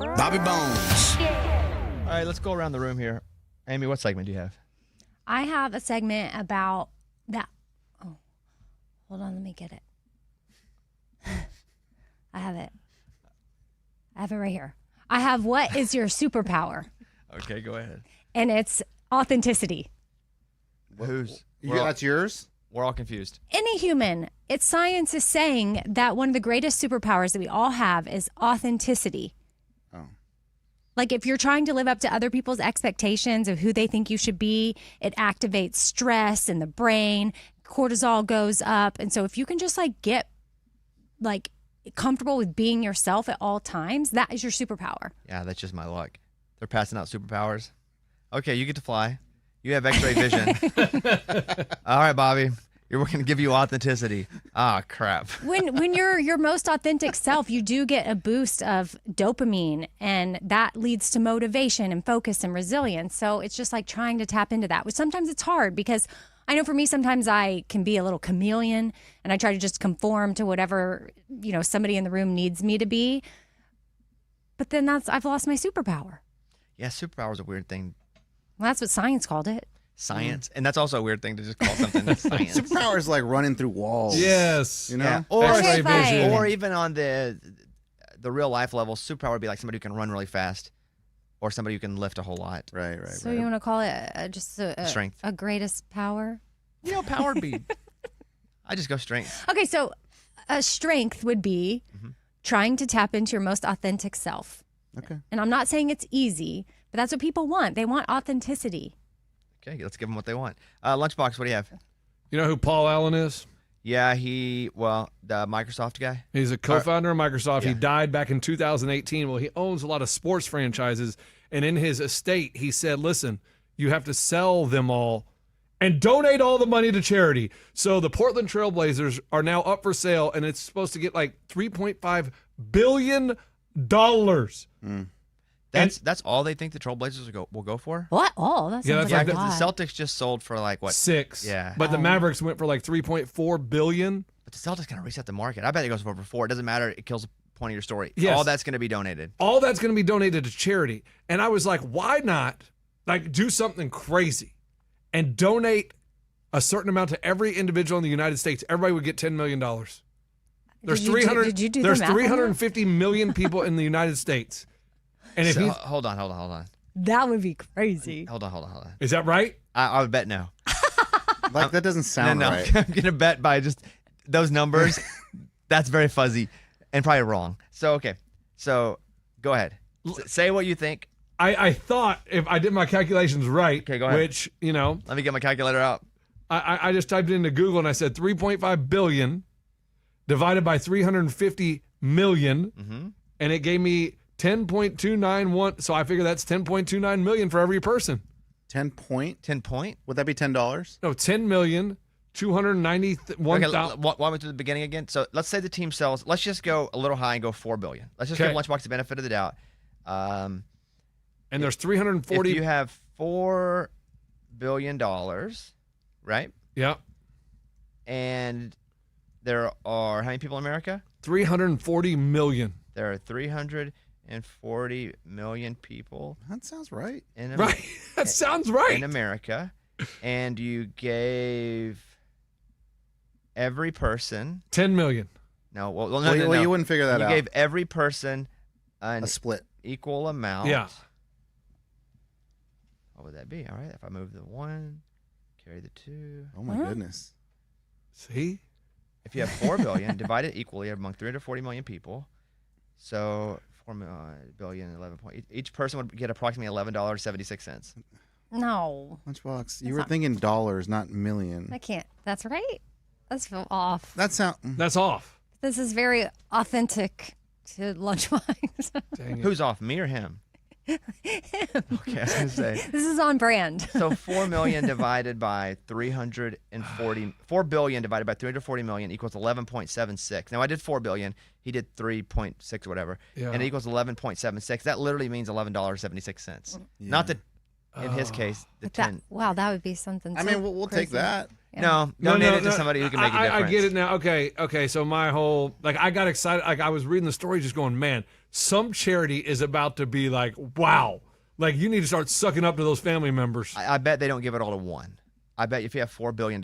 Bobby Bones. All right, let's go around the room here. Amy, what segment do you have? I have a segment about that. Oh, hold on. Let me get it. I have it. I have it right here. I have what is your superpower? Okay, go ahead. And it's authenticity. That's yours? We're all confused. Any human, it's science is saying that one of the greatest superpowers that we all have is authenticity. Oh. Like if you're trying to live up to other people's expectations of who they think you should be, it activates stress in the brain, cortisol goes up. And so if you can just get comfortable with being yourself at all times, that is your superpower. Yeah, that's just my luck. They're passing out superpowers. Okay, you get to fly. You have X-ray vision. All right, Bobby. We're going to give you authenticity. Ah, crap. When you're your most authentic self, you do get a boost of dopamine, and that leads to motivation and focus and resilience. So it's just like trying to tap into that, which sometimes it's hard because I know for me, sometimes I can be a little chameleon and I try to just conform to whatever, somebody in the room needs me to be. But then I've lost my superpower. Yeah, superpower is a weird thing. Well, that's what science called it. Science. And that's also a weird thing to just call something that's science. Superpower is like running through walls. Yes. You know? Yeah. X-ray vision. Or even on the real life level, superpower would be like somebody who can run really fast or somebody who can lift a whole lot. Right. So you want to call it just strength. A greatest power? Power would be. I just go strength. Okay, so a strength would be trying to tap into your most authentic self. Okay. And I'm not saying it's easy, but that's what people want. They want authenticity. Okay, let's give them what they want. Lunchbox, what do you have? You know who Paul Allen is? Yeah, the Microsoft guy. He's a co-founder of Microsoft. Yeah. He died back in 2018. Well, he owns a lot of sports franchises. And in his estate, he said, listen, you have to sell them all and donate all the money to charity. So the Portland Trailblazers are now up for sale, and it's supposed to get like $3.5 billion. That's all they think the Trailblazers will go for? What? Oh, that's Yeah, sounds that's like a Because lot. the Celtics just sold for like what? 6. Yeah. But the Mavericks went for like $3.4 billion. But the Celtics going to reset the market. I bet it goes for over 4. It doesn't matter. It kills the point of your story. Yes. All that's going to be donated. All that's going to be donated to charity. And I was like, why not do something crazy and donate a certain amount to every individual in the United States? Everybody would get $10 million. There's Did you do the There's math on that? 350 million people in the United States. And if Hold on. That would be crazy. Hold on. is that right? I would bet no. That doesn't sound no. right. I'm going to bet by just those numbers. That's very fuzzy and probably wrong. So, okay. So, go ahead. Say what you think. I thought if I did my calculations right, Okay, go ahead. which, Let me get my calculator out. I just typed it into Google and I said 3.5 billion divided by 350 million, and it gave me 10.291. So I figure that's 10.29 million for every person. 10 point? 10 point? Would that be $10? No, 10,291,000. Okay, walk me through the beginning again. So let's say the team sells. Let's just go a little high and go $4 billion. Let's just give Okay. Lunchbox the benefit of the doubt. And there's 340. If you have $4 billion, right? Yeah. And there are how many people in America? 340 million. There are 340 million people That sounds right. in Right. That sounds right. in America, and you gave every person 10 million. no. Well, Well, you wouldn't figure that You out. gave every person an a split. equal amount. Yeah. What would that be? All right. If I move the 1, carry the 2. Oh my goodness. See? If you have 4 billion, divide it equally among 340 million people. So 4 billion, 11 point. Each person would get approximately $11.76. No, Lunchbox, you That's were not- thinking dollars, not million. I can't. That's right. That's off. That sound. That's off. This is very authentic to Lunchbox. Dang it. Who's off, me or him? Okay, I was gonna say. This is on brand. So 4 million divided by 340, 4 billion divided by 340 million equals 11.76. Now I did 4 billion. He did 3.6 or whatever. Yeah. And it equals 11.76. That literally means $11.76. Not the, in his case, the But that, 10. wow, that would be something. I mean, we'll take crazy. that. Yeah. No, donate it to somebody who can make a difference. I get it now. Okay. So my whole, I got excited. I was reading the story just going, man, some charity is about to be like, wow. Like, you need to start sucking up to those family members. I bet they don't give it all to one. I bet if you have $4 billion,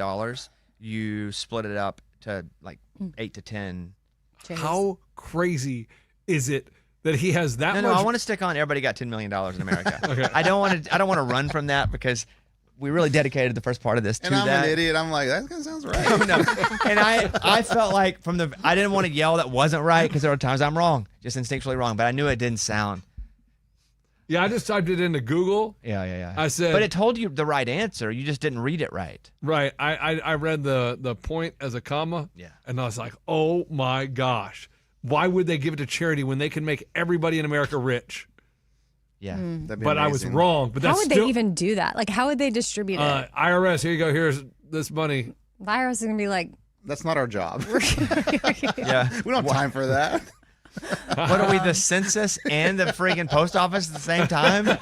you split it up to like 8 to 10. How crazy is it that he has that No, much? I want to stick on everybody got $10 million in America. Okay. I don't want to run from that because we really dedicated the first part of this to And I'm that. an idiot. I'm like, that kind of sounds right. No. And I felt like I didn't want to yell that wasn't right because there were times I'm wrong, just instinctually wrong, but I knew it didn't sound. Yeah, I just typed it into Google. Yeah. I said, but it told you the right answer. You just didn't read it right. right. I read the point as a comma. Yeah. And I was like, oh my gosh. Why would they give it to charity when they can make everybody in America rich? Yeah. That'd be But I was amazing. wrong. But How that's would still, they even do that? Like, how would they distribute it? IRS, here you go. Here's this money. Virus is gonna be like, That's not our job. Yeah. We don't have time for that. What are we, the census and the freaking post office at the same time?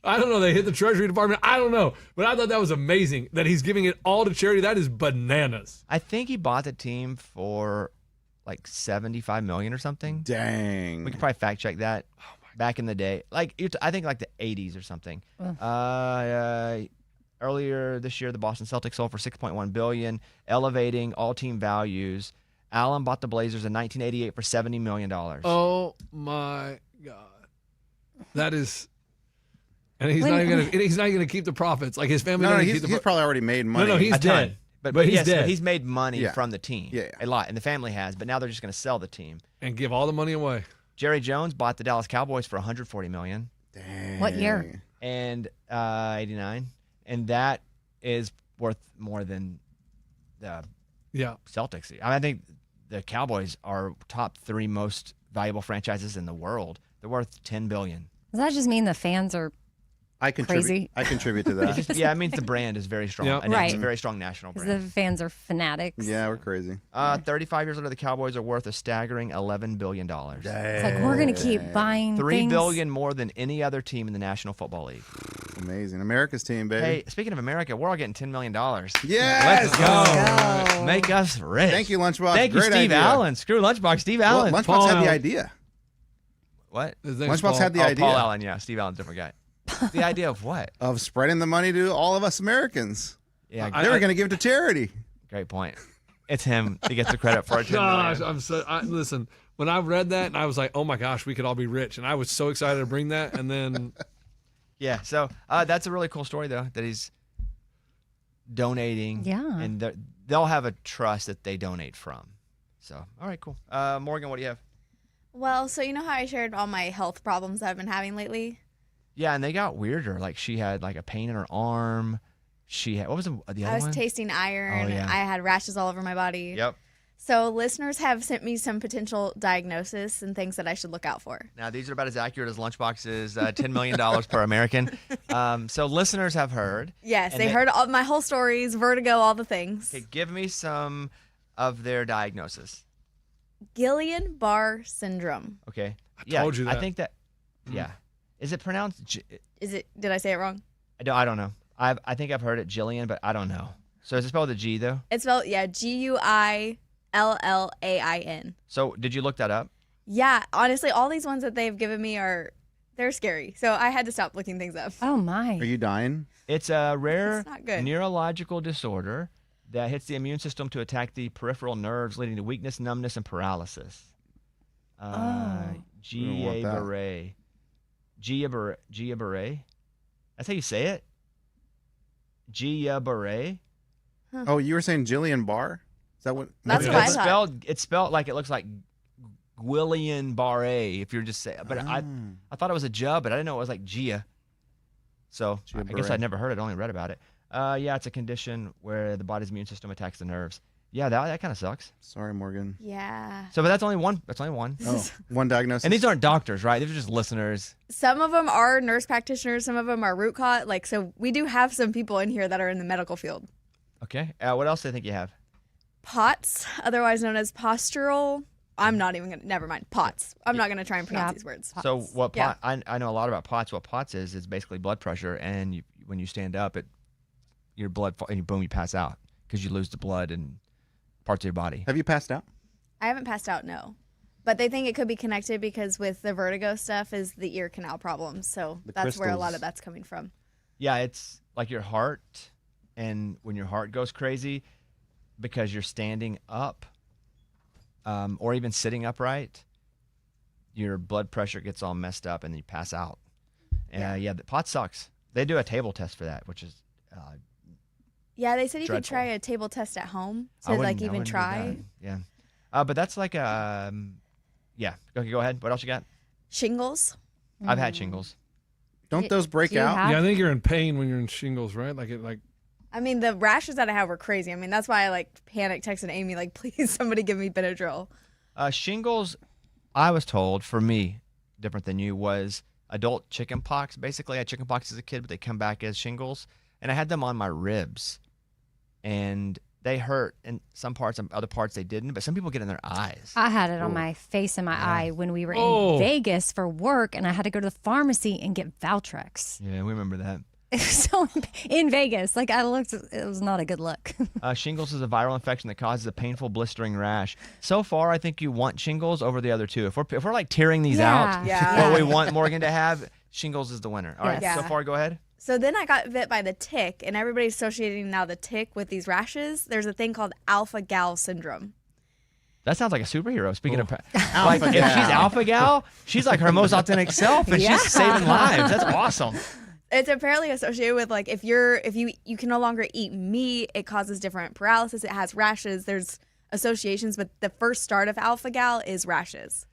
I don't know. They hit the Treasury Department. I don't know. But I thought that was amazing that he's giving it all to charity. That is bananas. I think he bought the team for like $75 million or something. Dang. We could probably fact check that. Back in the day, like I think like the 80s or something. Earlier this year, the Boston Celtics sold for $6.1 billion, elevating all team values. Allen bought the Blazers in 1988 for $70 million. Oh my God. That is, and he's When- not even gonna. He's not gonna keep the profits. Like his family. No, not no, gonna he's keep the probably already made money. No, he's A ton. dead. But he's yes, dead. but he's made money Yeah. from the team. Yeah. A lot, and the family has. But now they're just going to sell the team. and give all the money away. Jerry Jones bought the Dallas Cowboys for $140 million Dang. what year? and 89, and that is worth more than the Yeah. Celtics. I think the Cowboys are top 3 most valuable franchises in the world. They're worth $10 billion. Does that just mean the fans are I contribute. Crazy. I contribute to It that. just, yeah, it means the brand is very strong. Yep. And it's Right. a very strong national because brand. the fans are fanatics? Yeah, we're crazy. 35 years later, the Cowboys are worth a staggering $11 billion. It's like we're gonna keep buying $3 things. billion more than any other team in the National Football League. Amazing. America's team, baby. Hey, speaking of America, we're all getting $10 million. Yes! Let's go. Go. Make us rich. Thank you, Lunchbox. Thank you, Great Steve idea. Allen. Screw Lunchbox. Steve Well, Allen. Lunchbox Paul had the Allen. idea. What? His name's Lunchbox Paul. had the idea Paul Allen, yeah. Steve Allen's a different guy. The idea of what? of spreading the money to all of us Americans. Yeah, I- They were going to give it to charity. great point. It's him that gets the credit for it. Gosh, I'm so. Listen, when I read that, and I was like, "Oh my gosh, we could all be rich," and I was so excited to bring that, and then Yeah, so that's a really cool story, though, that he's donating. Yeah. And they'll have a trust that they donate from. So, all right, cool. Morgan, what do you have? Well, so you know how I shared all my health problems that I've been having lately? Yeah, and they got weirder. Like, she had, like, a pain in her arm. She had, what was the other I was one? tasting iron. Oh, yeah. I had rashes all over my body. Yep. So listeners have sent me some potential diagnosis and things that I should look out for. Now, these are about as accurate as Lunchbox's $10 million per American. So listeners have heard. Yes, And they heard all my whole stories, vertigo, all the things. Okay, give me some of their diagnosis. Guillain-Barré syndrome. Okay. I told you that. I think that, yeah. Is it pronounced? Is it? Did I say it wrong? I don't know. I think I've heard it Jillian, but I don't know. So is it spelled with a G, though? It's spelled Guillain. So did you look that up? Yeah, honestly, all these ones that they've given me they're scary. So I had to stop looking things up. Oh my! Are you dying? It's a rare It's not good. neurological disorder that hits the immune system to attack the peripheral nerves, leading to weakness, numbness, and paralysis. We don't want that. Guillain-Barré. Guillain-Barré. That's how you say it? Guillain-Barré. Oh, you were saying Jillian Barr? Is that what? That's Yeah. what I It's thought. spelled like it looks like Guillain-Barré, if you're just saying. But I thought it was a J, but I didn't know it was like Gia. So I guess Guillain-Barré. I'd never heard it, only read about it. Yeah, it's a condition where the body's immune system attacks the nerves. Yeah, that kind of sucks. Sorry, Morgan. Yeah. So, but that's only one. That's only one. Oh, one diagnosis. And these aren't doctors, right? These are just listeners. Some of them are nurse practitioners. Some of them are root cause. So we do have some people in here that are in the medical field. Okay. What else do you think you have? POTS, otherwise known as postural. I'm not even going to, never mind. POTS. I'm not going to try and pronounce Yeah. these words. So what? Yeah. I know a lot about POTS. What POTS is basically blood pressure, and when you stand up, your blood and boom, you pass out because you lose the blood in parts of your body. Have you passed out? I haven't passed out, no. But they think it could be connected because with the vertigo stuff is the ear canal problems. So The that's where a lot crystals. of that's coming from. Yeah, it's like your heart, and when your heart goes crazy because you're standing up or even sitting upright, your blood pressure gets all messed up and you pass out. And yeah, the pot sucks. They do a table test for that, which is Yeah, they said you could Dreadful. try a table test at home I to wouldn't- like I even wouldn't do try. that. Yeah, but that's like yeah. Okay, go ahead. What else you got? Shingles. I've had shingles. Don't those break Do you out? have- Yeah, I think you're in pain when you're in shingles, right? Like I mean, the rashes that I have were crazy. I mean, that's why I like panic texted Amy, like, please somebody give me Benadryl. Shingles, I was told, for me, different than you, was adult chicken pox. Basically, I had chicken pox as a kid, but they come back as shingles. And I had them on my ribs. And they hurt in some parts, and other parts they didn't. But some people get in their eyes. I had it on my face and my eye when we were in Vegas for work, and I had to go to the pharmacy and get Valtrex. Yeah, we remember that. So in Vegas, like it was not a good look. Shingles is a viral infection that causes a painful blistering rash. So far, I think you want shingles over the other two. If we're like tearing these out, Yeah. what we want Morgan to have, shingles is the winner. All right, Yes. so Yeah. far, go ahead. So then I got bit by the tick, and everybody's associating now the tick with these rashes. There's a thing called alpha gal syndrome. That sounds like a superhero. Speaking of, like, Alpha if gal. she's alpha gal, she's like her most authentic self, and she's saving lives. That's awesome. It's apparently associated with like if you can no longer eat meat, it causes different paralysis. It has rashes. There's associations, but the first start of alpha gal is rashes.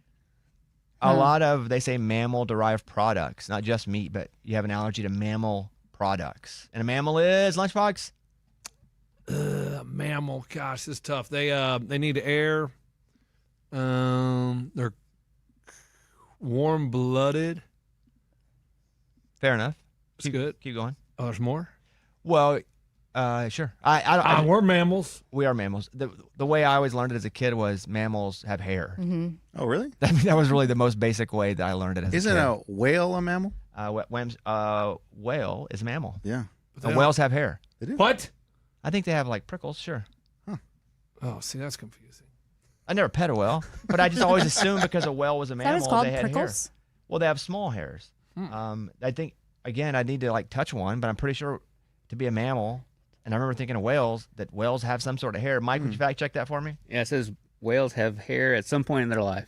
A lot of, they say, mammal-derived products, not just meat, but you have an allergy to mammal products. And a mammal is lunchbox. mammal. Gosh, this is tough. They need air. They're warm-blooded. Fair enough. That's good. Keep going. Oh, there's more. Well, sure. I We're mammals. we are mammals. The way I always learned it as a kid was mammals have hair. Oh, really? That was really the most basic way that I learned it as Isn't a kid. a whale a mammal? Whale is a mammal. Yeah. And whales have hair. What? I think they have like prickles, sure. Oh, see, that's confusing. I never pet a whale, but I just always assumed because a whale was a That mammal, was called they had prickles. hair. Well, they have small hairs. I think, again, I need to like touch one, but I'm pretty sure to be a mammal, and I remember thinking of whales, that whales have some sort of hair. Mike, would you fact check that for me? Yeah, it says whales have hair at some point in their life.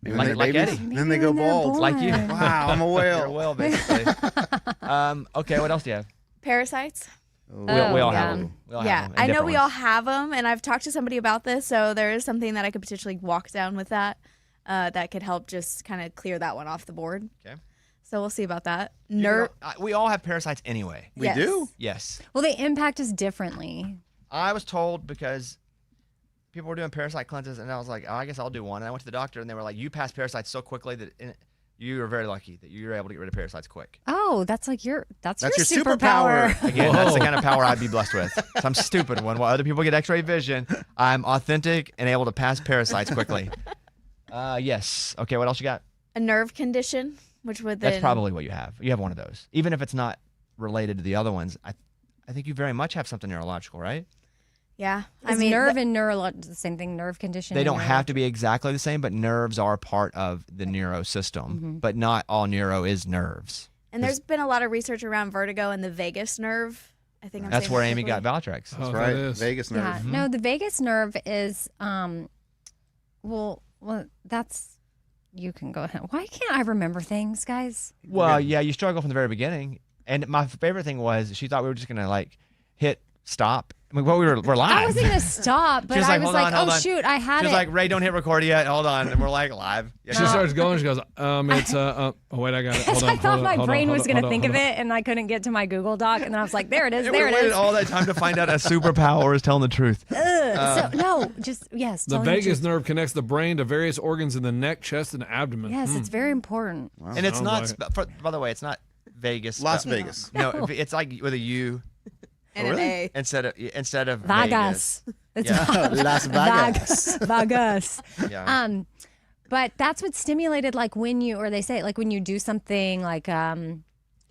Maybe Like- they- like maybe- Eddie. Then they go when they're bald. born. Like you. Wow, I'm a You're a whale. whale, basically. Okay, what else do you have? Parasites. We all yeah. have them. We all Yeah, have them, I and know different we all ones. have them, and I've talked to somebody about this, so there is something that I could potentially walk down with that could help just kind of clear that one off the board. Okay. So we'll see about that. You Nerve. know, we all have parasites anyway. We Yes. do? Yes. Well, they impact us differently. I was told because people were doing parasite cleanses, and I was like, oh, I guess I'll do one. And I went to the doctor, and they were like, you passed parasites so quickly that you were very lucky that you were able to get rid of parasites quick. Oh, that's like that's your superpower. superpower. Again, that's the kind of power I'd be blessed with. So I'm stupid one. While other people get X-ray vision, I'm authentic and able to pass parasites quickly. Yes. Okay. What else you got? A nerve condition, which would then. That's probably what you have. You have one of those, even if it's not related to the other ones. I think you very much have something neurological, right? Yeah. Is nerve and neurological the same thing? Nerve condition. They and don't nerve- have to be exactly the same, but nerves are part of the neuro system. But not all neuro is nerves. And there's been a lot of research around vertigo and the vagus nerve. I think I'm That's saying where that Amy got correctly. Valtrex. Oh, That's that right. is. Vagus nerve. Yeah. No, the vagus nerve is well, that's you can go ahead. Why can't I remember things, guys? Well, yeah, you struggle from the very beginning. And my favorite thing was she thought we were just gonna like hit stop. I mean, well, we're live. I wasn't gonna stop, but She was I like, was "Hold like, on, hold oh on." shoot, I had She was it. like, Ray, don't hit record yet. Hold on. And we're like live. Yeah, She starts going. She goes, it's oh wait, I got it. Hold on, I thought hold on, my hold on, brain hold was on, gonna hold on, think of hold on. it, and I couldn't get to my Google Doc, and then I was like, there it is, And there we it waited is. all that time to find out a superpower is telling the truth. So no, just yes. The telling vagus truth. nerve connects the brain to various organs in the neck, chest, and abdomen. Yes, it's very important. And it's Sounds not, by the way, it's not Vegas. Las Vegas. No, it's like with a U And really? an A. instead of Vagas. Vegas. It's Yeah. Las Vegas. Vagas. Yeah. But that's what's stimulated, like when you, or they say, like when you do something like,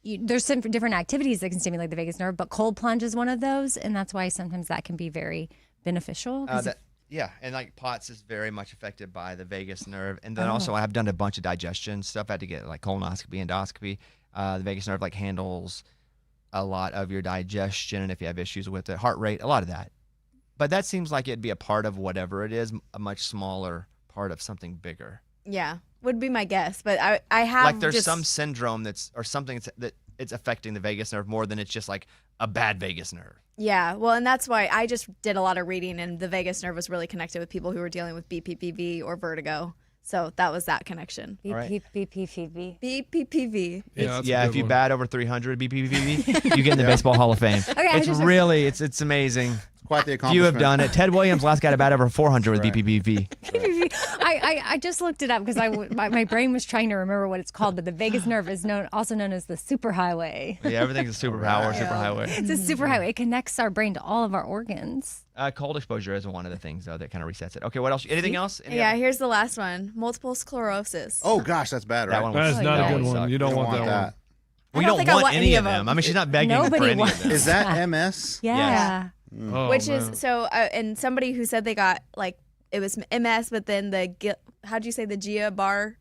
there's some different activities that can stimulate the vagus nerve, but cold plunge is one of those, and that's why sometimes that can be very beneficial. 'cause Yeah, and like POTS is very much affected by the vagus nerve, and then also I've done a bunch of digestion stuff. I had to get like colonoscopy, endoscopy. The vagus nerve like handles a lot of your digestion, and if you have issues with it, heart rate, a lot of that. But that seems like it'd be a part of whatever it is, a much smaller part of something bigger. Yeah, would be my guess. But I have Like there's just, some syndrome or something that it's affecting the vagus nerve more than it's just like a bad vagus nerve. Yeah, well, and that's why I just did a lot of reading, and the vagus nerve was really connected with people who were dealing with BPPV or vertigo. So that was that connection. BPPV. BPPV. that's a Yeah, good if you one. bat over 300 BPPV, you get in the Baseball Hall of Fame. It's amazing. Quite the Few accomplishment. have done it. Ted Williams, last guy to bat over 400 with Right. BPPV. I just looked it up because my brain was trying to remember what it's called, but the vagus nerve is also known as the superhighway. Yeah, everything's a superpower, superhighway. It's a superhighway. It connects our brain to all of our organs. Cold exposure is one of the things, though, that kind of resets it. Okay, what else? Anything else? Any Yeah, other- here's the last one. Multiple sclerosis. Oh gosh, that's bad, right? That one That is was- not that a good one. sucked. You don't You want that one. We I don't don't think I want want any of them. I mean, she's not begging Nobody for any wants of them. Is that MS? Yeah. Oh, Which man. is so, and somebody who said they got like it was MS, but then how'd you say the GBS?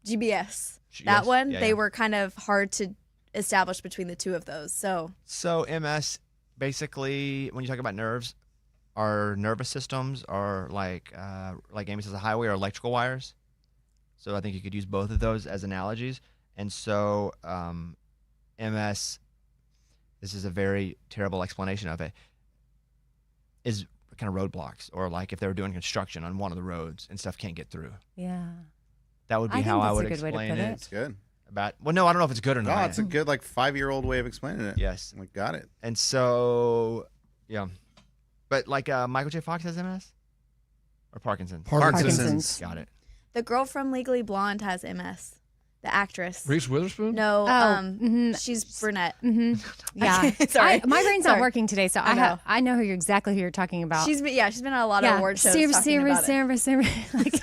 Yes, That one, yeah, they yeah. were kind of hard to establish between the two of those. So So MS, basically, when you talk about nerves, our nervous systems are like Amy says, a highway or electrical wires. So I think you could use both of those as analogies. And so MS, this is a very terrible explanation of it, is kind of roadblocks, or like if they were doing construction on one of the roads and stuff can't get through. Yeah. That would be I how think I that's would a good way to explain put it. It's good. Well, no, I don't know if it's good or No, not. it's a good like 5-year-old way of explaining it. Yes. Like, got it. And so, yeah. But like Michael J. Fox has MS? Or Parkinson's? Parkinson's. Got it. the girl from Legally Blonde has MS. The actress. Reese Witherspoon? No, mhm. she's brunette. Yeah. Sorry. My brain's not Sorry. working today, so I know exactly who you're talking about. She's been on a lot of award shows Sarah, talking about it. like,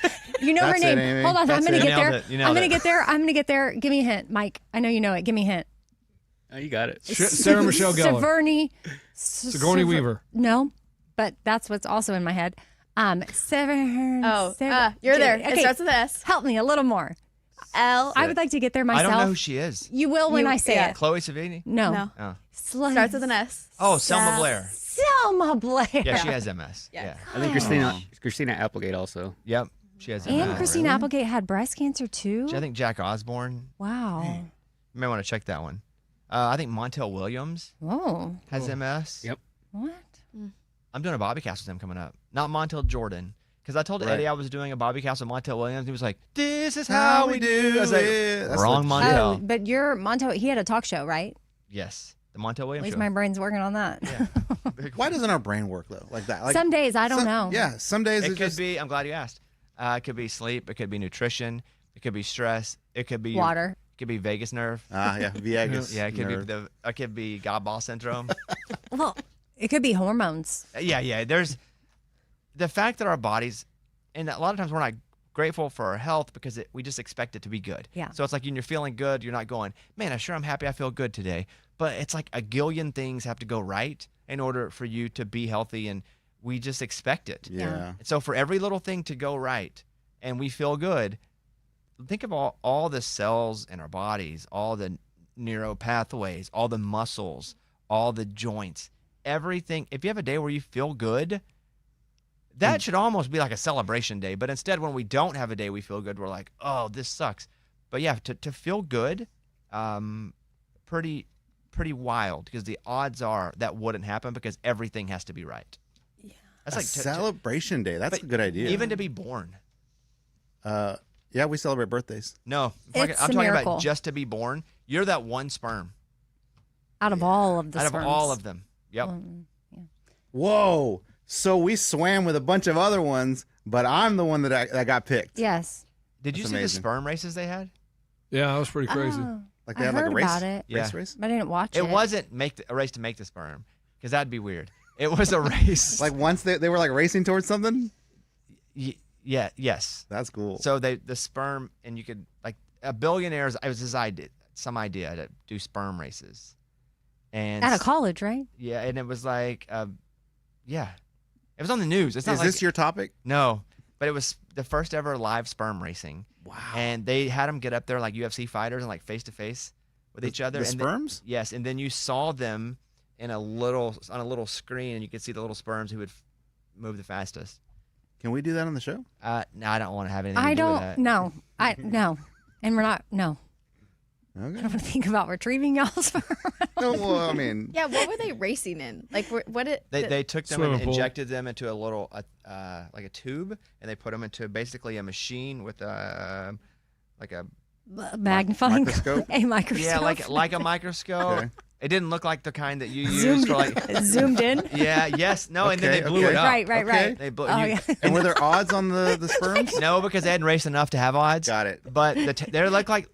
you know her That's it, name. Amy. Hold on, That's I'm gonna it. get there. You I'm nailed gonna it. get there. I'm gonna get there. Give me a hint, Mike. I know you know it. Give me a hint. Oh, you got it. Sarah Michelle Gellar. Sigourney Weaver. No, but that's what's also in my head. You're there. Okay, It starts with S. help me a little more. L. I would like to get there I myself. don't know who she is. You will when I say yeah. it. Chloe Savini? No. No. Oh. Starts with an S. Oh, Selma Blair. Selma Blair. Yeah, she has MS. Yeah. Yeah. I think Christina Applegate also. Yep. She has And MS. Christina Applegate had breast cancer too. I think Jack Osborne. Wow. You may want to check that one. I think Montel Williams Whoa. has MS. Yep. What? I'm doing a Bobby cast with him coming up. Not Montel Jordan. Because I told Right. Eddie I was doing a Bobby cast with Montel Williams. He was like, "This is how we do." I was like, it. That's "Wrong, legit. Montel." Oh, but your Monto, he had a talk show, right? Yes, the Montel At Williams least show. my brain's working on that. Why doesn't our brain work though like that? Like, Some days I don't know. Yeah, some days It it's could just be. I'm glad you asked. It could be sleep. It could be nutrition. It could be stress. It could be Water. It could be vagus nerve. yeah, Viegas. Yeah, it could nerve. be it could be God ball syndrome. Well, it could be hormones. yeah. There's the fact that our bodies, and a lot of times we're not grateful for our health because we just expect it to be good. Yeah. So it's like when you're feeling good, you're not going, man, I'm happy I feel good today. But it's like a gillion things have to go right in order for you to be healthy, and we just expect it. Yeah. So for every little thing to go right and we feel good, think of all the cells in our bodies, all the neuro pathways, all the muscles, all the joints, everything. If you have a day where you feel good, that should almost be like a celebration day. But instead, when we don't have a day we feel good, we're like, oh, this sucks. But yeah, to feel good, pretty wild, because the odds are that wouldn't happen because everything has to be right. Yeah. That's A like celebration day. That's but a good idea. Even to be born. Yeah, we celebrate birthdays. No, It's I'm a talking miracle. about just to be born. You're that one sperm Out of all of the out sperms. of all of them. Yep. Whoa! So we swam with a bunch of other ones, but I'm the one that got picked. Yes. Did you That's see the amazing. sperm races they had? Yeah, that was pretty crazy. Oh, Like they I had heard like a race. about it, Yeah. Race. but I didn't watch it. It wasn't a race to make the sperm, because that'd be weird. It was a race. Like once they were like racing towards something. Yeah, yes. That's cool. So the sperm, and you could, like, a billionaire's, it was his idea, some idea to do sperm races. And Out of college, right? yeah, and it was like, yeah. It was on the news. It's not Is like, this your topic? No, but it was the first ever live sperm racing. Wow. And they had them get up there like UFC fighters and like face to face with each other. The and sperms? Yes, and then you saw them on a little screen, and you could see the little sperms who would move the fastest. Can we do that on the show? No, I don't want to have anything I to do with that. don't know. No. And we're not, no. I Okay. don't want to think about retrieving y'all's sperm. No, well, I mean, Yeah, what were they racing in? Like, what it? They took them and Swimming pool. injected them into a little like a tube, and they put them into basically a machine with like a Magnifying Microscope? a microscope. yeah like a microscope. Okay. It didn't look like the kind that you use Zoomed, for like zoomed in. yeah yes no and then they Okay, blew okay. it up. Right. Okay. They blew, Oh, you- yeah. and were there odds on the sperms? No, because they hadn't raced enough to have odds. Got it. But they look like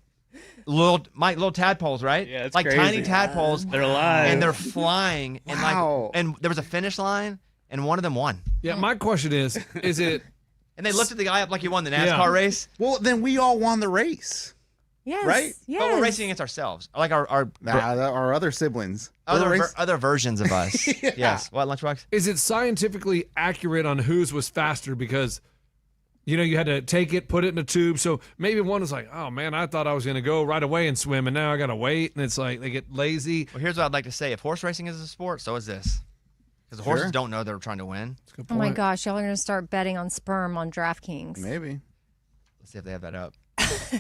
little tadpoles, right? Yeah, it's like crazy. tiny tadpoles, They're alive. and they're flying, and Wow. and there was a finish line, and one of them won. Yeah, my question is it And they lifted the guy up like he won the NASCAR Yeah. race. Well, then we all won the race. Yes. Right? Yes. But we're racing against ourselves, like our Our other siblings. We're race- other versions of us. Yes. What, Lunchbox? is it scientifically accurate on whose was faster? Because you had to take it, put it in a tube. So maybe one is like, oh man, I thought I was going to go right away and swim, and now I got to wait. And it's like they get lazy. Well, here's what I'd like to say: if horse racing is a sport, so is this. Because the horses Sure. don't know they're trying to win. That's a good Oh my point. gosh, y'all are going to start betting on sperm on DraftKings. Maybe. Let's see if they have that up.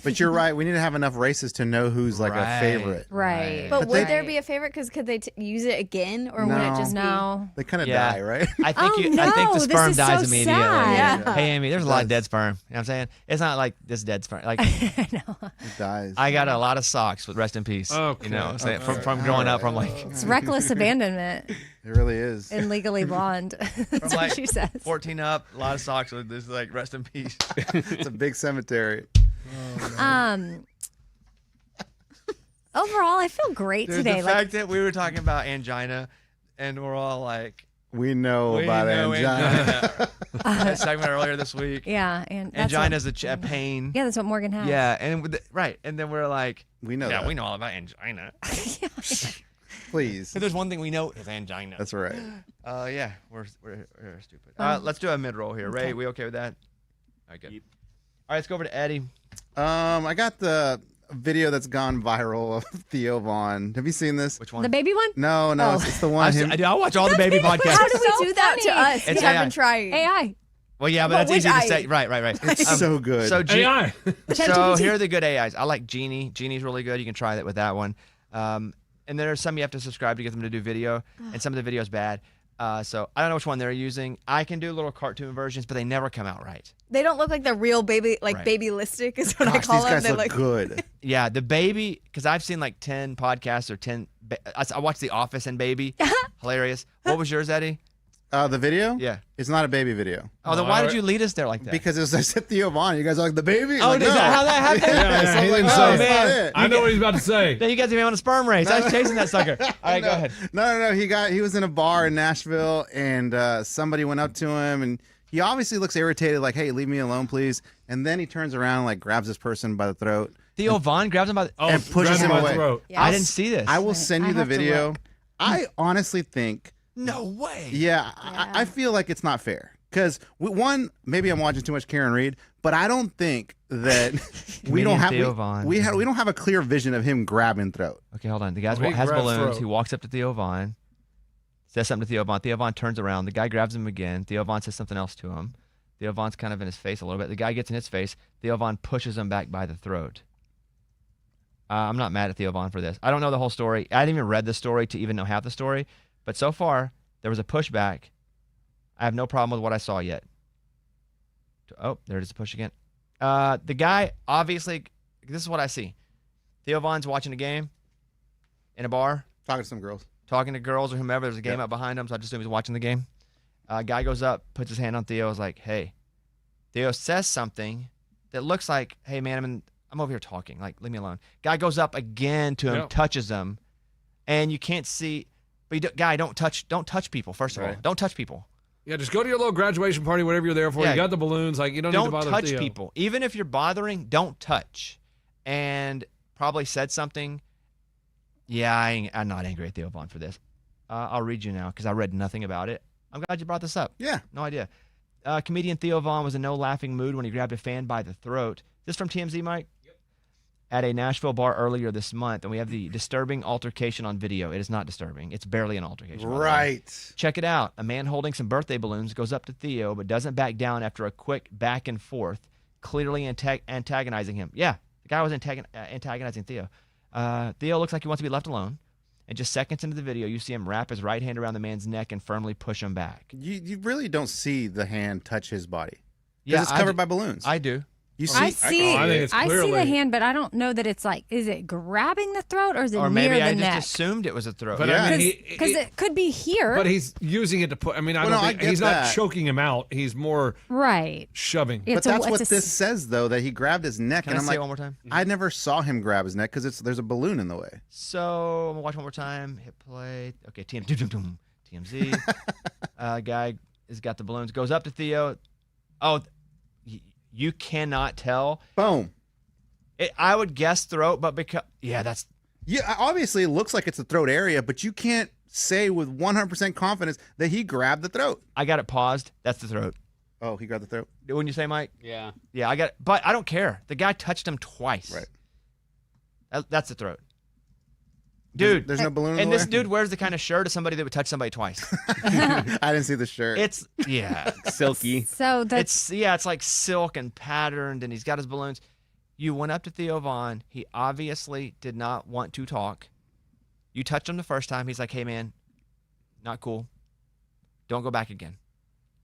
But you're right. We need to have enough races to know who's like Right. a favorite. Right. But But would they- there be a favorite? Because could they use it again, or would it No. just No. They kind of Yeah. die, right? I think Oh, I think no, the this sperm is dies so immediately. sad. Yeah. Hey Amy, there's a lot of does. dead sperm. You know what I'm saying? It's not like this dead sperm. Like I know. It dies. I got a lot of socks with rest in peace. Okay. You know, so Okay. from growing up, from like It's reckless abandonment It really is. in Legally Blonde. That's like what she says. 14 up, a lot of socks with this like rest in peace. It's a big cemetery. Overall, I feel great Dude, today. the fact that we were talking about angina, and we're all like, We know we about know angina. that segment earlier this week. yeah, and that's Angina's what, a pain. yeah, that's what Morgan has. Yeah, and right, and then we're like, We know yeah, that. we know all about angina. Please. If there's one thing we know is angina. That's right. Yeah, we're stupid. Let's do a mid roll here. Ray, we okay with that? All right, good. All right, let's go over to Eddie. I got the video that's gone viral of Theo Vaughn. Have you seen this? Which one? The baby one? No, Oh. it's the one. I watch all the baby podcasts. How do we so do that to funny. us? It's We have AI. been trying. AI. Well, yeah, but But that's which easy to eye? say. Right. It's so good. So AI. So ChatGPT. here are the good AIs. I like Genie. Genie's really good. You can try that with that one. And there are some you have to subscribe to get them to do video, and some of the video's bad. So I don't know which one they're using. I can do little cartoon versions, but they never come out right. They don't look like the real baby, like Right. babylistic is what I Gosh, call these them. guys They look good. Yeah, the baby, because I've seen like 10 podcasts or 10. I watched The Office and Baby. Hilarious. What was yours, Eddie? The video? Yeah. It's not a baby video. Oh, then why did you lead us there like that? Because I said Theo Vaughn. You guys are like, the baby? Oh, Like, is no. that how that happened? Yeah, so Yeah, I'm he like, didn't oh, say that's it. not it. I know what he's about to say. Then you guys me on a sperm race. I was chasing that sucker. All right, go ahead. No. He was in a bar in Nashville, and somebody went up to him, and he obviously looks irritated, like, "Hey, leave me alone, please." And then he turns around, and, like, grabs this person by the throat. Theo Vaughn grabs him by the. Oh, And pushes grab him by the away. throat. Yeah. I didn't see this. I will send I you the have to video. look. I honestly think, No way. yeah, I feel like it's not fair. Because one, maybe I'm watching too much Karen Reed, but I don't think that we don't have Theo Vaughn. we don't have a clear vision of him grabbing throat. Okay, hold on. The guy Oh, he has grabs balloons. throat. He walks up to Theo Vaughn, says something to Theo Vaughn. Theo Vaughn turns around. The guy grabs him again. Theo Vaughn says something else to him. Theo Vaughn's kind of in his face a little bit. The guy gets in his face. Theo Vaughn pushes him back by the throat. I'm not mad at Theo Vaughn for this. I don't know the whole story. I hadn't even read the story to even know half the story. But so far, there was a pushback. I have no problem with what I saw yet. Oh, there it is, a push again. The guy, obviously, this is what I see. Theo Vaughn's watching a game in a bar, Talking to some girls. talking to girls or whomever. There's a game Yep. up behind him, so I just assume he's watching the game. Guy goes up, puts his hand on Theo, is like, hey. Theo says something that looks like, hey, man, I'm over here talking. Like, leave me alone. Guy goes up again to him, Yep. touches him, and you can't see. But guy, don't touch people. First of all, Right. don't touch people. Yeah, just go to your little graduation party, whatever you're there for. Yeah. You got the balloons. Like, you don't need to Don't bother touch Theo. people. Even if you're bothering, don't touch. And probably said something. Yeah, I'm not angry at Theo Vaughn for this. I'll read you now because I read nothing about it. I'm glad you brought this up. Yeah. No idea. Comedian Theo Vaughn was in no laughing mood when he grabbed a fan by the throat. This from TMZ, Mike? Yep. At a Nashville bar earlier this month, and we have the disturbing altercation on video. It is not disturbing. It's barely an altercation. by the way. Right. Check it out. A man holding some birthday balloons goes up to Theo, but doesn't back down after a quick back and forth, clearly antagonizing him. Yeah, the guy was antagonizing Theo. Theo looks like he wants to be left alone. And just seconds into the video, you see him wrap his right hand around the man's neck and firmly push him back. You really don't see the hand touch his body. Yeah, Because it's covered by balloons. I do. You see, I see. I think it's I see clearly- the hand, but I don't know that it's like. Is it grabbing the throat or is it Or near maybe the I neck? just assumed it was a throat. But Yeah. I mean, Because it could be here. but he's using it to put. I mean, I Well, don't no, I think get he's not that. choking him out. He's more right. shoving. but It's a- that's it's what a- this says, though, that he grabbed his neck. Can and I I'm say like, it one more time? I never saw him grab his neck because there's a balloon in the way. So I'm gonna watch one more time. Hit play. Okay, TMZ. Guy has got the balloons. Goes up to Theo. Oh, you cannot tell. Boom. I would guess throat, but because that's Yeah, obviously it looks like it's the throat area, but you can't say with 100% confidence that he grabbed the throat. I got it paused. That's the throat. Oh, he grabbed the throat? Wouldn't you say, Mike? Yeah. Yeah, I got it. But I don't care. The guy touched him twice. Right. That's the throat. Dude. There's no balloon in And the this way? dude wears the kind of shirt of somebody that would touch somebody twice. I didn't see the shirt. It's, yeah. Silky. So that's It's like silk and patterned, and he's got his balloons. You went up to Theo Vaughn. He obviously did not want to talk. You touched him the first time. He's like, hey, man, not cool. Don't go back again.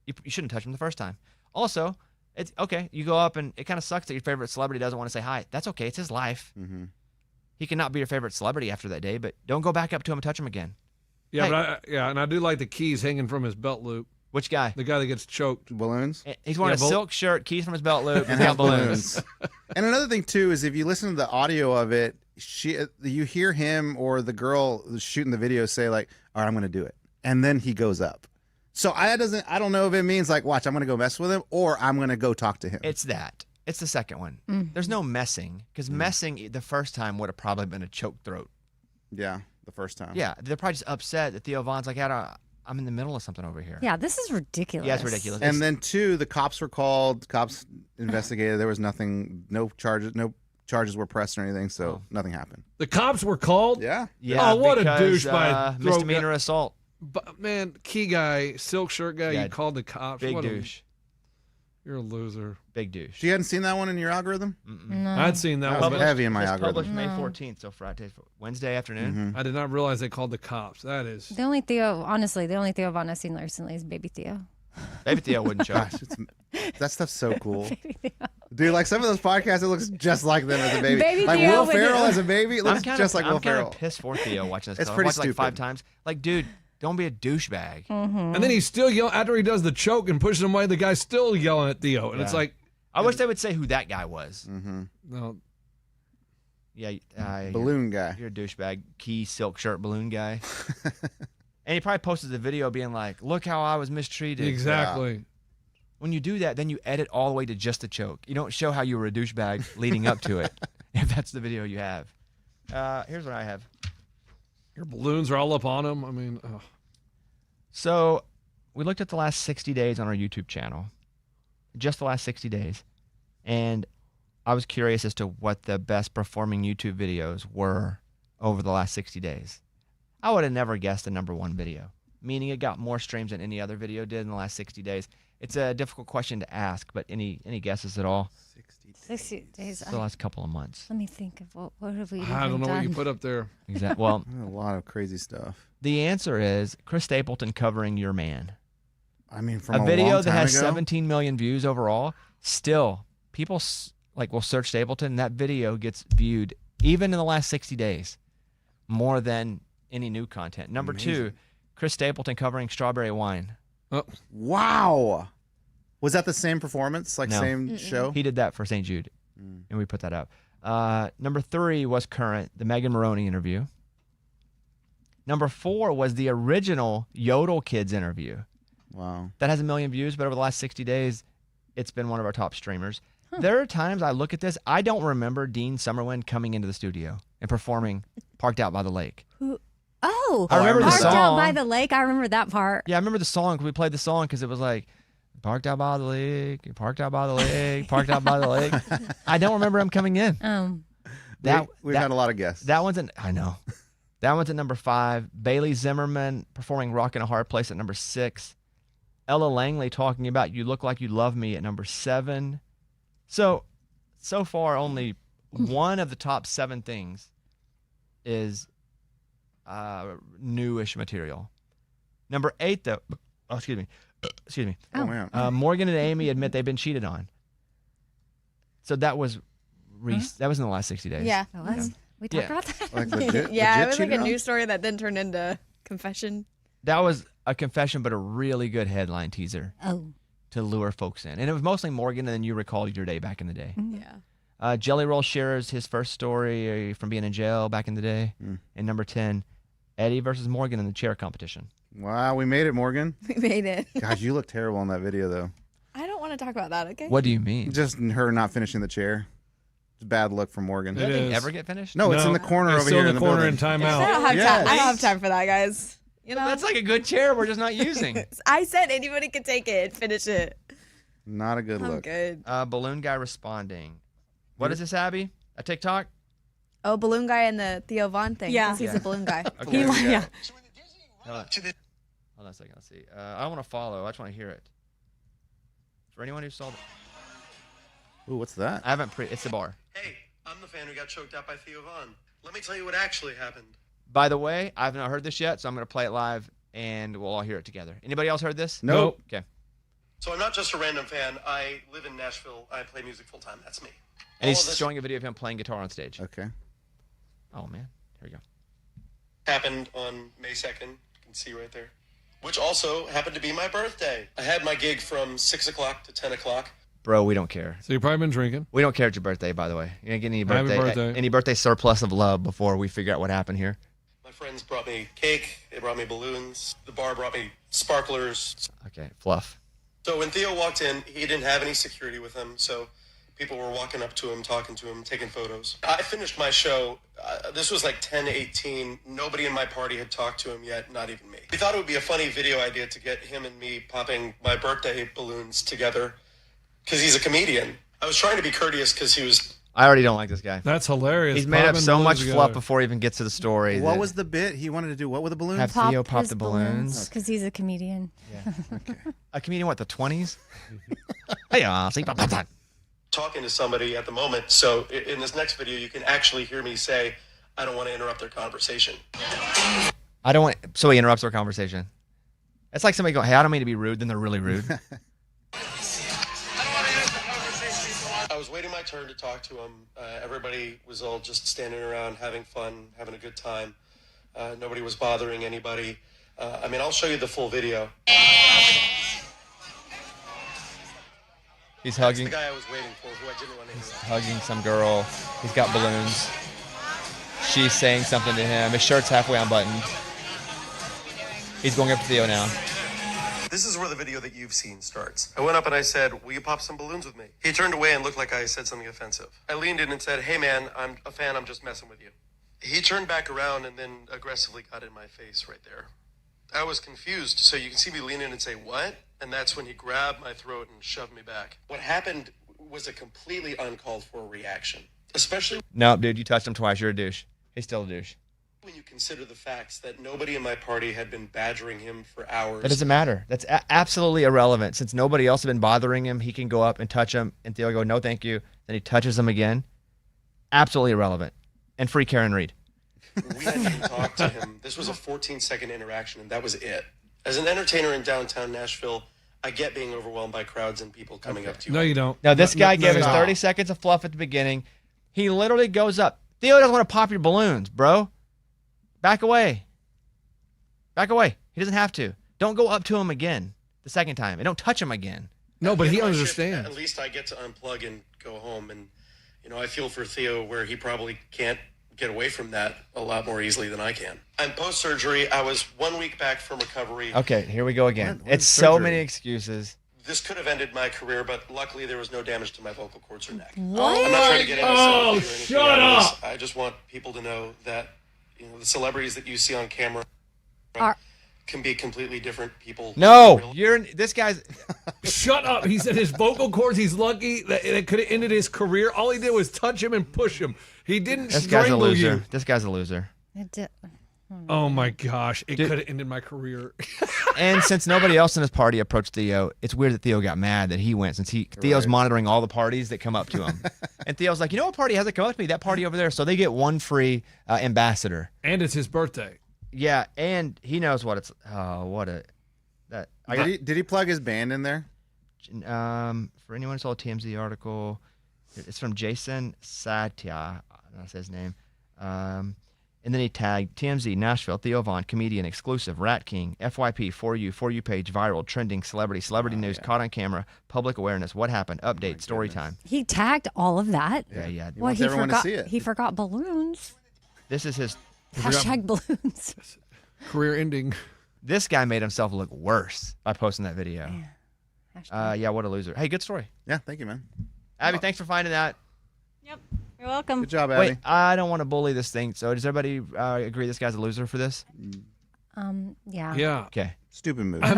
You shouldn't touch him the first time. Also, it's okay. You go up, and it kind of sucks that your favorite celebrity doesn't want to say hi. That's okay. It's his life. Mhm. He cannot be your favorite celebrity after that day, but don't go back up to him and touch him again. Yeah, Hey. but and I do like the keys hanging from his belt loop. Which guy? The guy that gets choked. Balloons? He's wearing Yeah, a silk shirt, keys from his belt loop, And he's has got balloons. And another thing, too, is if you listen to the audio of it, you hear him or the girl shooting the video say, like, all right, I'm going to do it. And then he goes up. So I don't know if it means, like, watch, I'm going to go mess with him or I'm going to go talk to him. It's that. It's the second one. There's no messing, because messing the first time would have probably been a choked throat. Yeah, the first time. Yeah, they're probably just upset that Theo Vaughn's like, I'm in the middle of something over here. yeah. This is ridiculous. Yeah, it's ridiculous. And then, two, the cops were called. Cops investigated. There was nothing, no charges were pressed or anything, so Oh. nothing happened. The cops were called. Yeah. Yeah, Oh, what a because, douche by throat misdemeanor assault. But man, key guy, silk shirt guy, Yeah, you called the cops. Big What a- douche. You're a loser. Big douche. You hadn't seen that one in your algorithm? No. I'd seen that That one, was but heavy in my It's algorithm. published May 14th, so Friday, Wednesday afternoon. Mhm. I did not realize they called the cops. That is. The only Theo Vaughn I've seen recently is Baby Theo. Baby Theo wouldn't show. Gosh, that stuff's so cool. Dude, like some of those podcasts, it looks just like them as a baby. Baby like Theo Will with Ferrell it. as a baby, it looks just like Will I'm kind Ferrell. of pissed for Theo watching this. It's I've pretty watched it like 5 stupid. times. Like, dude, don't be a douchebag. And then he's still yelling after he does the choke and pushes him away. The guy's still yelling at Theo, and it's Yeah. like, I wish they would say who that guy was. Mm-hmm. no, Yeah, Balloon guy. You're a douchebag, key silk shirt balloon guy. And he probably posted the video being like, look how I was mistreated. exactly. When you do that, then you edit all the way to just the choke. You don't show how you were a douchebag leading up to it, if that's the video you have. Here's what I have. Your balloons are all up on him. I mean, ugh. So we looked at the last 60 days on our YouTube channel, just the last 60 days. And I was curious as to what the best performing YouTube videos were over the last 60 days. I would have never guessed the #1 video, meaning it got more streams than any other video did in the last 60 days. It's a difficult question to ask, but any guesses at all? 60 days. The last couple of months. Let me think of what have we I don't know done? what you put up there. Exactly. Well, A lot of crazy stuff. the answer is Chris Stapleton covering Your Man. I mean, from A a video long that time has ago, 17 million views overall. Still, people will search Stapleton, and that video gets viewed even in the last 60 days more than any new content. Number 2, Chris Stapleton covering Strawberry Wine. Wow. Was that the same performance? Like No. same show? He did that for St. Jude, and we put that up. Number 3 was current, the Megan Maroney interview. Number 4 was the original Yodel Kids interview. Wow. That has 1 million views, but over the last 60 days, it's been one of our top streamers. There are times I look at this, I don't remember Dean Summerlin coming into the studio and performing Parked Out by the Lake. Oh, Oh, I remember the Parked out song. by the lake. I remember that part. Yeah, I remember the song. We played the song because it was like, parked out by the lake, parked out by the lake, parked out by the lake. I don't remember him coming in. We've had a lot of guests. That one's I know. That one's at number 5. Bailey Zimmerman performing Rock in a Hard Place at number 6. Ella Langley talking about You Look Like You Love Me at number 7. So far, only one of the top 7 things is newish material. Number 8, though. Oh, excuse me. Oh, man. Morgan and Amy admit they've been cheated on. So that was that was in the last 60 days. Yeah. We talked Yeah. about that. Like legit, Yeah, legit it was like a cheated on? news story that then turned into confession. That was a confession, but a really good headline teaser Oh. to lure folks in. And it was mostly Morgan, and then you recalled your day back in the day. Yeah. Jelly Roll shares his first story from being in jail back in the day. And number 10, Eddie versus Morgan in the chair competition. Wow, we made it, Morgan. We made it. Gosh, you look terrible in that video, though. I don't want to talk about that, okay? What do you mean? Just her not finishing the chair. It's a bad look for Morgan. Did that It thing is. ever get finished? No, it's in the corner It's over still here in the corner in building. timeout. I don't have Yes. time. I don't have time for that, guys. You know, That's like a good chair we're just not using. I said anybody could take it and finish it. Not a good I'm look. good. Balloon guy responding. What is this, Abby? A TikTok? Oh, balloon guy and the Theo Vaughn thing. Yeah. 'cause he's a balloon guy. Okay. Yeah. Hold on a second. Let's see. I don't want to follow. I just want to hear it. For anyone who saw Ooh, what's that? I haven't it's the bar. Hey, I'm the fan who got choked out by Theo Vaughn. Let me tell you what actually happened. By the way, I've not heard this yet, so I'm going to play it live, and we'll all hear it together. Anybody else heard this? Nope. Okay. So I'm not just a random fan. I live in Nashville. I play music full time. That's me. And All of he's this showing a video of him playing guitar on stage. Okay. Oh, man. Here we go. happened on May 2nd. You can see right there. Which also happened to be my birthday. I had my gig from 6 o'clock to 10 o'clock. Bro, we don't care. So you've probably been drinking. We don't care at your birthday, by the way. You didn't get any Happy birthday. any birthday surplus of love before we figure out what happened here. My friends brought me cake. They brought me balloons. The bar brought me sparklers. Okay, fluff. So when Theo walked in, he didn't have any security with him, so people were walking up to him, talking to him, taking photos. I finished my show. This was like 10:18. Nobody in my party had talked to him yet, not even me. We thought it would be a funny video idea to get him and me popping my birthday balloons together because he's a comedian. I was trying to be courteous because he was... I already don't like this guy. That's hilarious. He's made up Popping so balloons much together. fluff before he even gets to the story. What that- was the bit he wanted to do? What with the balloons? Have Theo pop the balloons. because he's a comedian. A comedian, what, the 20s? Hey, see, pop, pop, pop. talking to somebody at the moment. So in this next video, you can actually hear me say, I don't want to interrupt their conversation. I don't want. So he interrupts our conversation. It's like somebody going, "Hey, I don't mean to be rude." Then they're really rude. I was waiting my turn to talk to him. Everybody was all just standing around having fun, having a good time. Nobody was bothering anybody. I mean, I'll show you the full video. He's That's hugging, the guy I was waiting for, who I didn't want to interrupt. hugging some girl. He's got balloons. She's saying something to him. His shirt's halfway unbuttoned. He's going up to Theo now. This is where the video that you've seen starts. I went up and I said, will you pop some balloons with me? He turned away and looked like I said something offensive. I leaned in and said, hey man, I'm a fan, I'm just messing with you. He turned back around and then aggressively got in my face right there. I was confused, so you can see me lean in and say, what? And that's when he grabbed my throat and shoved me back. What happened was a completely uncalled for reaction, especially No, dude, you touched him twice. You're a douche. He's still a douche. when you consider the facts that nobody in my party had been badgering him for hours. That doesn't matter. That's absolutely irrelevant. Since nobody else has been bothering him, he can go up and touch him, and Theo will go, no, thank you. Then he touches him again. Absolutely irrelevant. And free Karen Reed. We hadn't even talked to him. This was a 14-second interaction, and that was it. As an entertainer in downtown Nashville, I get being overwhelmed by crowds and people coming up to you. No, you don't. Now, this guy gave us no. 30 seconds of fluff at the beginning. He literally goes up. Theo doesn't want to pop your balloons, bro. Back away. Back away. He doesn't have to. Don't go up to him again the second time. And don't touch him again. No, but At he my shift, understands. At least I get to unplug and go home. And, you know, I feel for Theo where he probably can't get away from that a lot more easily than I can. I'm post-surgery. I was 1 week back from recovery. Okay, here we go again. When's It's so surgery? many excuses. This could have ended my career, but luckily there was no damage to my vocal cords or neck. What? I'm not trying to get into Oh, sympathy or anything shut out of this. up! I just want people to know that, you know, the celebrities that you see on camera Are- can be completely different people. No, this guy's. Shut up. He said his vocal cords, he's lucky that it could have ended his career. All he did was touch him and push him. He didn't This guy's a strangle loser. you. This guy's a loser. Oh my gosh. It could have ended my career. And since nobody else in his party approached Theo, it's weird that Theo got mad that he went, since Theo's monitoring all the parties that come up to him. And Theo's like, you know what party hasn't come up to me? That party over there. So they get one free ambassador. And it's his birthday. Yeah, and he knows what it's. Oh, what a that. Did he plug his band in there? For anyone who saw a TMZ article, it's from Jason Satya. That's his name. And then he tagged TMZ, Nashville, Theo Von, comedian, exclusive, Rat King, FYP, For You page, viral, trending, celebrity news, caught on camera, public awareness, what happened, update, story time. He tagged all of that. Yeah. He wants everyone to see it. He forgot balloons. This is his. Hashtag balloons. Career ending. This guy made himself look worse by posting that video. Yeah, what a loser. Hey, good story. Yeah, thank you, man. Abby, thanks for finding that. Yep. You're welcome. Good job, Abby. Wait, I don't want to bully this thing. So does everybody agree this guy's a loser for this? Yeah. Yeah. Okay. Stupid move. We're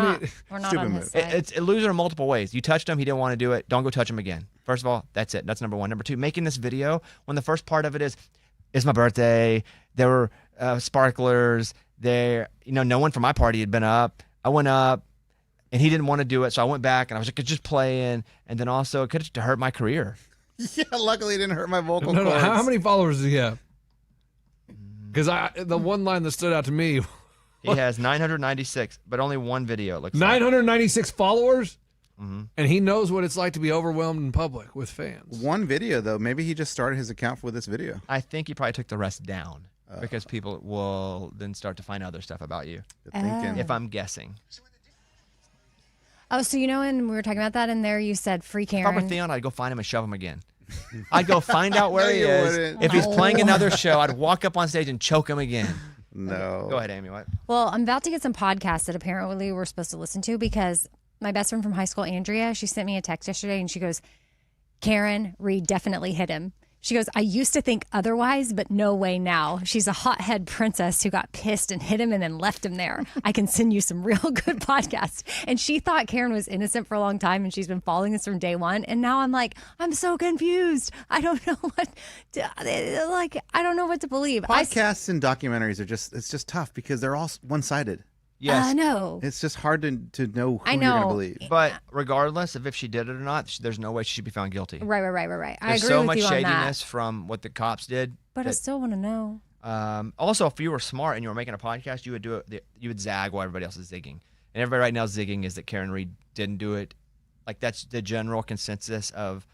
not Stupid on move. his side. It's a loser in multiple ways. You touched him. He didn't want to do it. Don't go touch him again. First of all, that's it. That's number one. Number two, making this video when the first part of it is, it's my birthday. There were sparklers. There, no one from my party had been up. I went up, and he didn't want to do it, so I went back, and I was like, just playing. And then also, it could have hurt my career. Yeah, luckily it didn't hurt my vocal No, cords. how many followers does he have? Because the one line that stood out to me, He has 996, but only one video. It looks like. 996 followers? And he knows what it's like to be overwhelmed in public with fans. One video, though. Maybe he just started his account with this video. I think he probably took the rest down because people will then start to find other stuff about you. Good thinking. If I'm guessing. Oh, so when we were talking about that in there, you said free If I were Karen. Theon, I'd go find him and shove him again. I'd go find out where No, he you is. wouldn't. If he's playing another show, I'd walk up on stage and choke him again. No. Go ahead, Amy. What? Well, I'm about to get some podcasts that apparently we're supposed to listen to because my best friend from high school, Andrea, she sent me a text yesterday and she goes, Karen, Reed definitely hit him. She goes, I used to think otherwise, but no way now. She's a hothead princess who got pissed and hit him and then left him there. I can send you some real good podcasts. And she thought Karen was innocent for a long time and she's been following us from day one. And now I'm like, I'm so confused. I don't know I don't know what to believe. Podcasts and documentaries it's just tough because they're all one-sided. Yes. I know. It's just hard to know who I you're going to know. believe. But regardless of if she did it or not, there's no way she should be found guilty. Right. I There's agree so with much you on shadiness that. from what the cops did. But I still want to know. Also, if you were smart and you were making a podcast, you would do it. You would zag while everybody else is zigging. And everybody right now zigging is that Karen Reed didn't do it. Like that's the general consensus of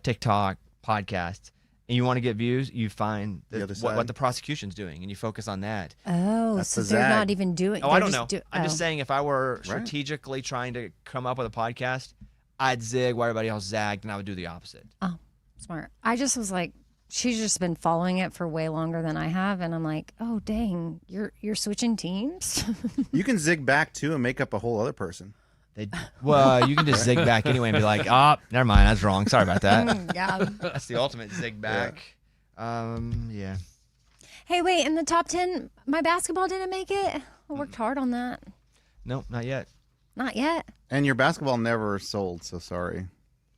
TikTok podcasts. And you want to get views, you find The other what side. the prosecution's doing, and you focus on that. Oh, That's so the they're zag. not even doing. Oh, I don't know. I'm oh. just saying, if I were strategically trying to come up with a podcast, I'd zig while everybody else zagged, and I would do the opposite. Oh, smart. I just was like, she's just been following it for way longer than I have, and I'm like, oh dang, you're switching teams. You can zig back too and make up a whole other person. Well, you can just zig back anyway and be like, never mind, that's wrong. Sorry about that. Yeah. That's the ultimate zig back. Yeah. Hey, wait, in the top 10, my basketball didn't make it. I worked hard on that. Nope, not yet. Not yet. And your basketball never sold, so sorry.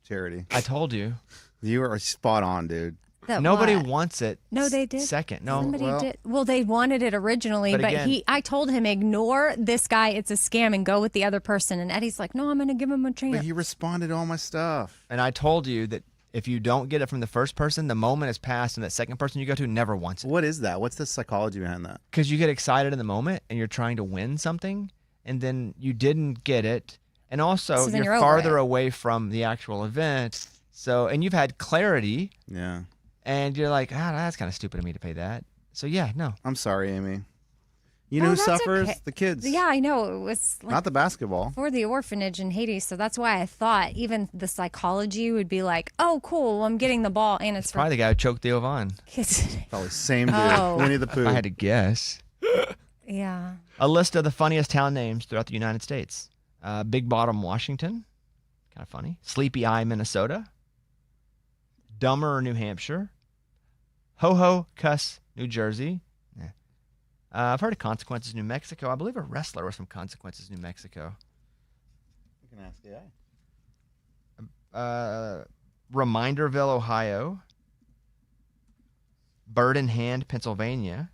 Charity. I told you. You are spot on, dude. That Nobody what? wants it. No, they did. Second. No. Somebody well- did. Well, they wanted it originally, But but again- I told him, ignore this guy. It's a scam and go with the other person. And Eddie's like, no, I'm going to give him a But chance. he responded to all my stuff. And I told you that if you don't get it from the first person, the moment has passed, and that second person you go to never wants it. What is that? What's the psychology behind that? Because you get excited in the moment and you're trying to win something, and then you didn't get it. And also, So then you're you're over farther it. away from the actual event. So, and you've had clarity, Yeah. and you're like, that's kind of stupid of me to pay that. So, yeah, no. I'm sorry, Amy. You know Oh, who that's suffers? okay. The kids. Yeah, I know. It was like Not the basketball. for the orphanage in Haiti. So that's why I thought even the psychology would be like, oh, cool, I'm getting the ball and it's for Probably the guy who choked Theo Von. kids. Probably same dude. Oh. Winnie the Pooh. If I had to guess. Yeah. A list of the funniest town names throughout the United States. Big Bottom, Washington. Kind of funny. Sleepy Eye, Minnesota. Dummer, New Hampshire. Ho Ho Cuss, New Jersey. I've heard of Consequences, New Mexico. I believe a wrestler was from Consequences, New Mexico. You can ask Reminderville, Ohio. Bird in Hand, Pennsylvania.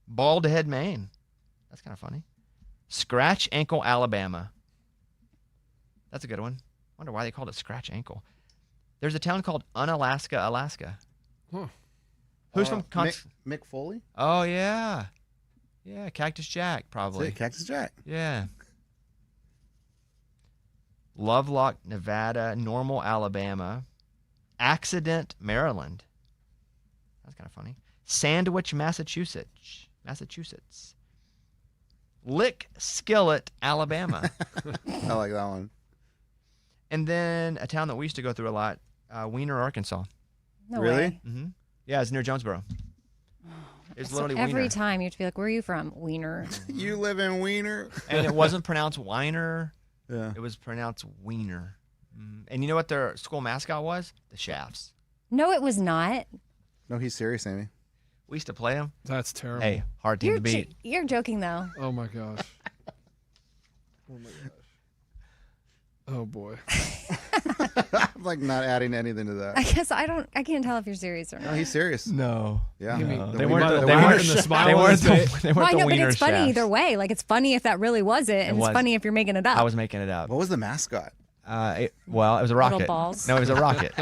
Bald Head, Maine. That's kind of funny. Scratch Ankle, Alabama. That's a good one. Wonder why they called it Scratch Ankle. There's a town called Unalaska, Alaska. Huh. Who's from Mick Foley? Oh, yeah. Yeah, Cactus Jack, probably. That's it, Cactus Jack. Yeah. Lovelock, Nevada. Normal, Alabama. Accident, Maryland. That's kind of funny. Sandwich, Massachusetts. Lick Skillet, Alabama. I like that one. And then a town that we used to go through a lot, Weiner, Arkansas. No Really? way. Mm-hmm. Yeah, it's near Jonesboro. It's literally Every Weiner. time you have to be like, where are you from? Wiener. You live in Wiener? And it wasn't pronounced Weiner. Yeah. It was pronounced Wiener. And you know what their school mascot was? The Shafts. No, it was not. No, he's serious, Amy. We used to play them. That's terrible. Hey, hard team to beat. You're joking though. Oh my gosh. Oh my gosh. Oh boy. I'm like not adding anything to that. I guess I can't tell if you're serious or No, not. he's serious. No. Yeah. You mean- The They Wiener- weren't the the Wiener Wiener the Shafts. smile They on weren't his face. the, they Well, weren't I the know, but Wiener it's funny Shafts. either way. Like it's funny if that really was it, and It it's was. funny if you're making it up. I was making it up. What was the mascot? It was a rocket. balls. No, it was a rocket.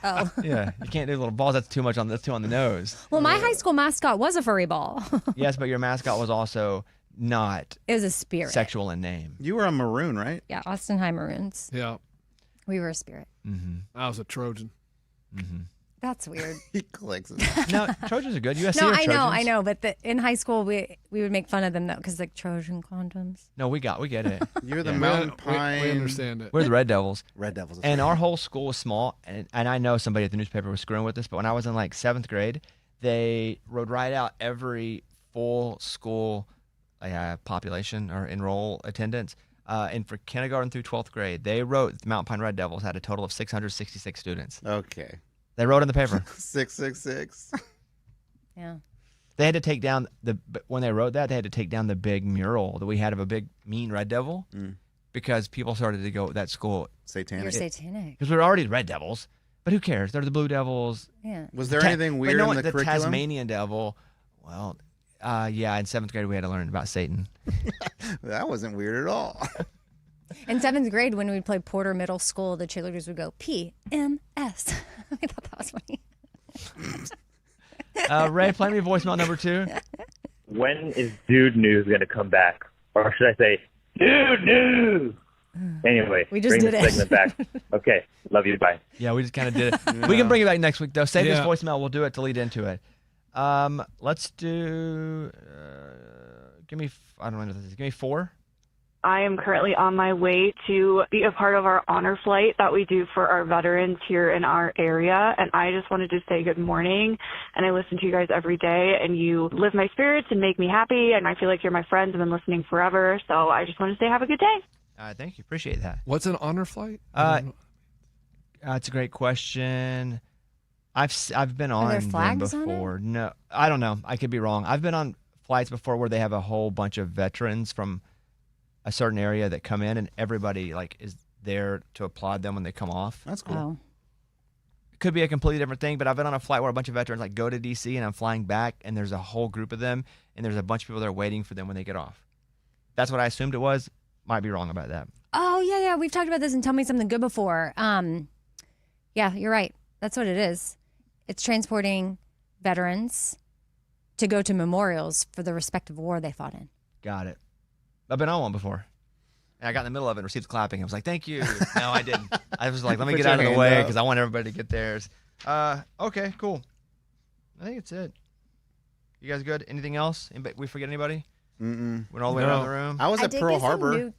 Oh. Yeah, you can't do little balls. That's too much on. That's too on the nose. Well, my high school mascot was a furry ball. Yes, but your mascot was also not It was a spirit. sexual in name. You were a maroon, right? Yeah, Austin High Maroons. Yeah. We were a spirit. I was a Trojan. That's weird. He clicks it. No, Trojans are good. USC No, are I Trojans. know, but in high school we would make fun of them though, because like Trojan condoms. No, we get it. You're the Yeah. Mountain We Pine. understand it. We're the Red Devils. Red Devils. that's And right. our whole school was small, and I know somebody at the newspaper was screwing with this, but when I was in like 7th grade, they wrote right out every full school population or enroll attendance. And for kindergarten through 12th grade, they wrote the Mount Pine Red Devils had a total of 666 students. Okay. They wrote in the paper. 666. Yeah. They had to take down when they wrote that, they had to take down the big mural that we had of a big mean Red Devil because people started to go that school Satanic. You're satanic. because we were already Red Devils. But who cares? They're the Blue Devils. Yeah. Was there anything weird in the curriculum? Tasmanian Devil. Well, yeah, in 7th grade we had to learn about Satan. That wasn't weird at all. In 7th grade, when we'd play Porter Middle School, the cheerleaders would go PMS. I thought that was funny. Ray, play me voicemail number 2. When is Dude News going to come back? Or should I say, Dude News? Anyway, We just bring did the it. segment back. Okay, love you, bye. Yeah, we just kind of did it. We can bring it back next week, though. Save this Yeah. voicemail. We'll do it to lead into it. Let's do. I don't know what this is. Give me 4. I am currently on my way to be a part of our honor flight that we do for our veterans here in our area. And I just wanted to say good morning. And I listen to you guys every day, and you lift my spirits and make me happy. And I feel like you're my friends. I've been listening forever. So I just want to say have a good day. Thank you. Appreciate that. What's an honor flight? That's a great question. I've been on there them flags on it? before. No, I don't know. I could be wrong. I've been on flights before where they have a whole bunch of veterans from a certain area that come in, and everybody like is there to applaud them when they come off. That's cool. Oh. It could be a completely different thing, but I've been on a flight where a bunch of veterans like go to DC and I'm flying back, and there's a whole group of them, and there's a bunch of people there waiting for them when they get off. That's what I assumed it was. Might be wrong about that. Oh, yeah. We've talked about this and Tell Me Something Good before. Yeah, you're right. That's what it is. It's transporting veterans to go to memorials for the respective war they fought in. Got it. I've been on one before. And I got in the middle of it and received clapping. I was like, thank you. No, I didn't. I was like, let me Put get your out of the hand way up. because I want everybody to get theirs. Okay, cool. I think it's it. You guys good? Anything else? We forget anybody? Mm-mm. Went all the way around the room? I was at Pearl Harbor.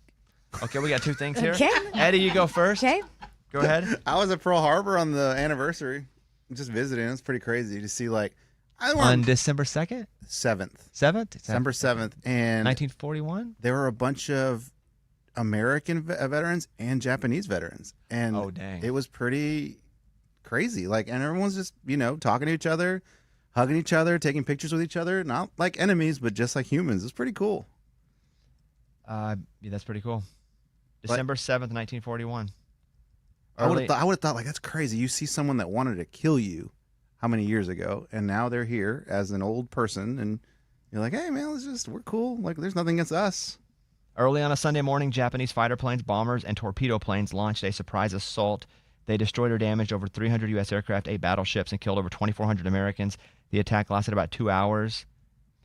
Okay, we got 2 things here. Okay. Eddie, you go first. Okay. Go ahead. I was at Pearl Harbor on the anniversary. Just visiting. It's pretty crazy to see like On December 2nd? 7th. 7th? December 7th. And 1941? there were a bunch of American veterans and Japanese veterans. And Oh, dang. it was pretty crazy. Like, and everyone's just, talking to each other. hugging each other, taking pictures with each other, not like enemies, but just like humans. It's pretty cool. Yeah, that's pretty cool. December 7th, 1941. I would have thought like that's crazy. You see someone that wanted to kill you how many years ago, and now they're here as an old person, and you're like, hey man, we're cool. Like there's nothing against us. Early on a Sunday morning, Japanese fighter planes, bombers, and torpedo planes launched a surprise assault. They destroyed or damaged over 300 U.S. aircraft, 8 battleships, and killed over 2,400 Americans. The attack lasted about 2 hours.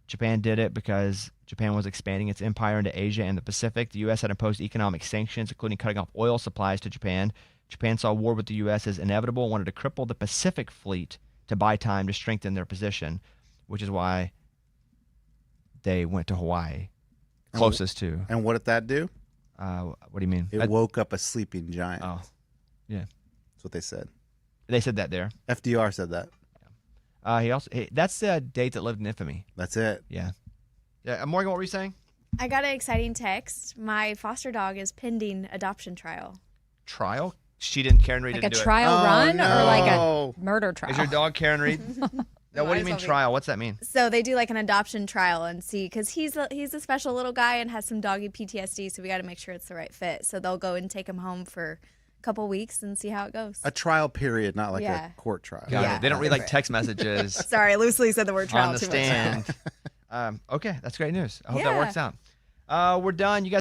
Japan did it because Japan was expanding its empire into Asia and the Pacific. The U.S. had imposed economic sanctions, including cutting off oil supplies to Japan. Japan saw war with the U.S. as inevitable and wanted to cripple the Pacific fleet to buy time to strengthen their position, which is why they went to Hawaii, closest to. And what did that do? What do you mean? It woke up a sleeping giant. Oh, yeah. That's what they said. They said that there. FDR said that. That's the date that lived in infamy. That's it. Yeah. Yeah. Morgan, what were you saying? I got an exciting text. My foster dog is pending adoption trial. Trial? Karen Reed Like a didn't do trial run or like no. a murder trial? Is your dog Karen Reed? No, what do you mean trial? What's that mean? So they do like an adoption trial and see, because he's a special little guy and has some doggy PTSD, so we got to make sure it's the right fit. So they'll go and take him home for a couple weeks and see how it goes. A trial period, not like Yeah. a court trial. Got it. They don't read like text messages Sorry, I loosely said the word trial on the too much. stand. Okay, that's great news. I hope that Yeah. works out. We're done. You guys